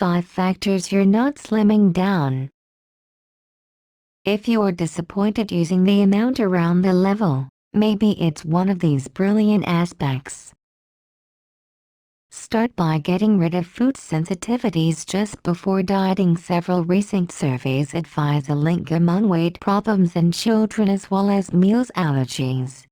5 factors you're not slimming down. If you're disappointed using the amount around the level, maybe it's one of these brilliant aspects. Start by getting rid of food sensitivities just before dieting. Several recent surveys advise a link among weight problems in children as well as meals allergies.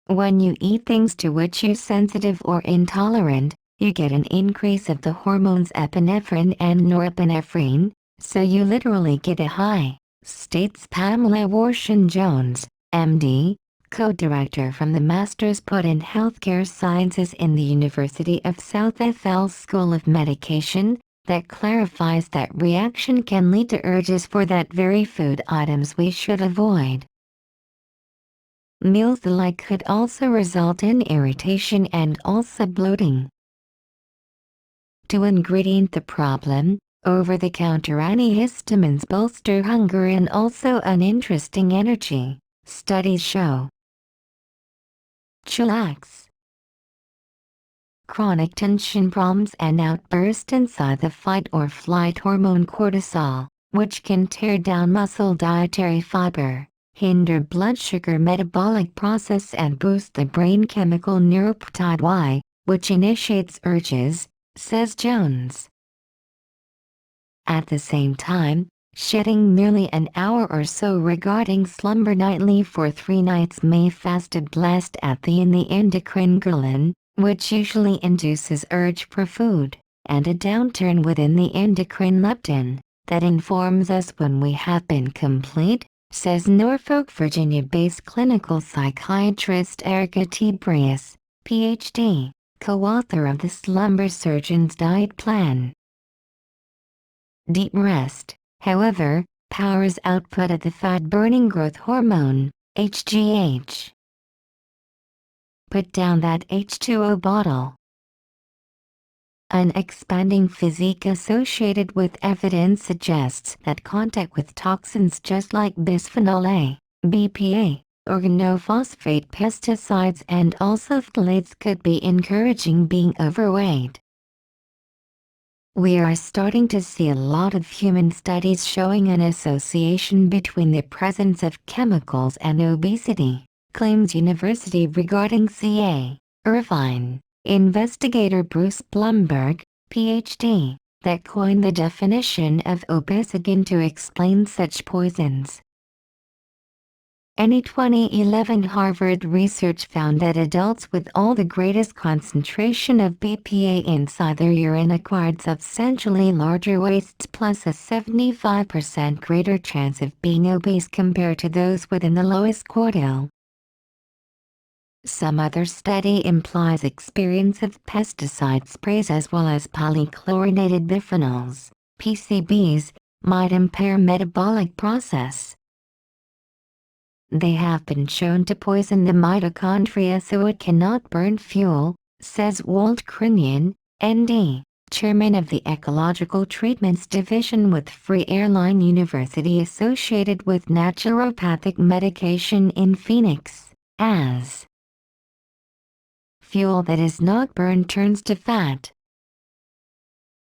When you eat things to which you're sensitive or intolerant, you get an increase of the hormones epinephrine and norepinephrine, so you literally get a high, states Pamela Warshon-Jones, MD, co-director from the Masters Put in Healthcare Sciences in the University of South FL School of Medication, that clarifies that reaction can lead to urges for that very food items we should avoid. Meals alike could also result in irritation and also bloating. To ingredient the problem, over-the-counter antihistamines bolster hunger and also uninteresting energy, studies show. Chillax. Chronic tension problems and outburst inside the fight or flight hormone cortisol, which can tear down muscle. Dietary fiber, hinder blood sugar metabolic process and boost the brain chemical neuropeptide Y, which initiates urges, says Jones. At the same time, shedding merely an hour or so regarding slumber nightly for 3 nights may fast a blast at the endocrine ghrelin, which usually induces urge for food, and a downturn within the endocrine leptin, that informs us when we have been complete, says Norfolk, Virginia-based clinical psychiatrist Erica T. Breas, Ph.D., co-author of the Slumber Surgeon's Diet Plan. Deep rest, however, powers output of the fat-burning growth hormone, HGH. Put down that H2O bottle. An expanding physique associated with evidence suggests that contact with toxins just like bisphenol A, BPA, organophosphate pesticides and also phthalates could be encouraging being overweight. We are starting to see a lot of human studies showing an association between the presence of chemicals and obesity, claims University regarding C.A. Irvine investigator Bruce Blumberg, Ph.D., that coined the definition of obesogene to explain such poisons. Any 2011 Harvard research found that adults with all the greatest concentration of BPA inside their urine acquired substantially larger waists plus a 75% greater chance of being obese compared to those within the lowest quartile. Some other study implies experience of pesticide sprays as well as polychlorinated biphenyls, PCBs, might impair metabolic process. They have been shown to poison the mitochondria so it cannot burn fuel, says Walt Krinian, ND, chairman of the Ecological Treatments Division with Free Airline University associated with naturopathic medication in Phoenix, as fuel that is not burned turns to fat.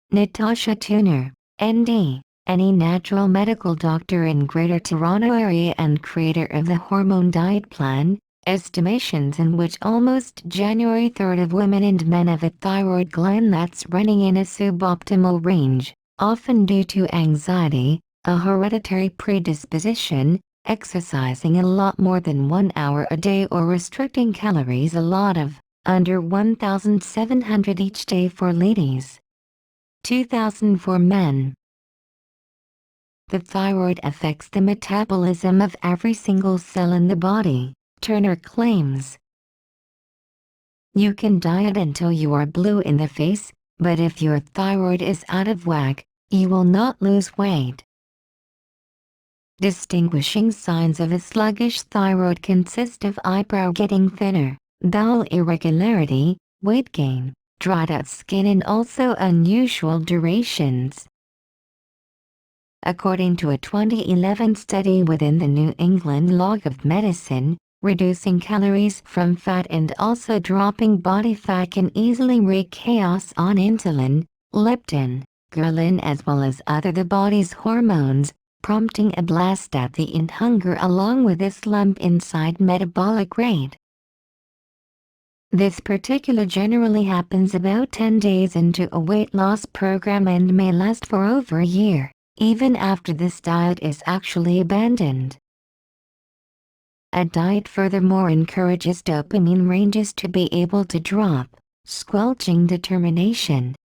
Natasha Tuner, ND, any natural medical doctor in Greater Toronto Area and creator of the Hormone Diet Plan, estimations in which almost January 3rd of women and men have a thyroid gland that's running in a suboptimal range, often due to anxiety, a hereditary predisposition, exercising a lot more than 1 hour a day or restricting calories a lot of, under 1,700 each day for ladies. 2,000 for men. The thyroid affects the metabolism of every single cell in the body, Turner claims. You can diet until you are blue in the face, but if your thyroid is out of whack, you will not lose weight. Distinguishing signs of a sluggish thyroid consist of eyebrow getting thinner, bowel irregularity, weight gain, dried out skin and also unusual durations. According to a 2011 study within the New England Log of Medicine, reducing calories from fat and also dropping body fat can easily wreak chaos on insulin, leptin, ghrelin as well as other the body's hormones, prompting a blast at the end hunger along with a slump inside metabolic rate. This particular generally happens about 10 days into a weight loss program and may last for over a year, even after this diet is actually abandoned. A diet furthermore encourages dopamine ranges to be able to drop, squelching determination,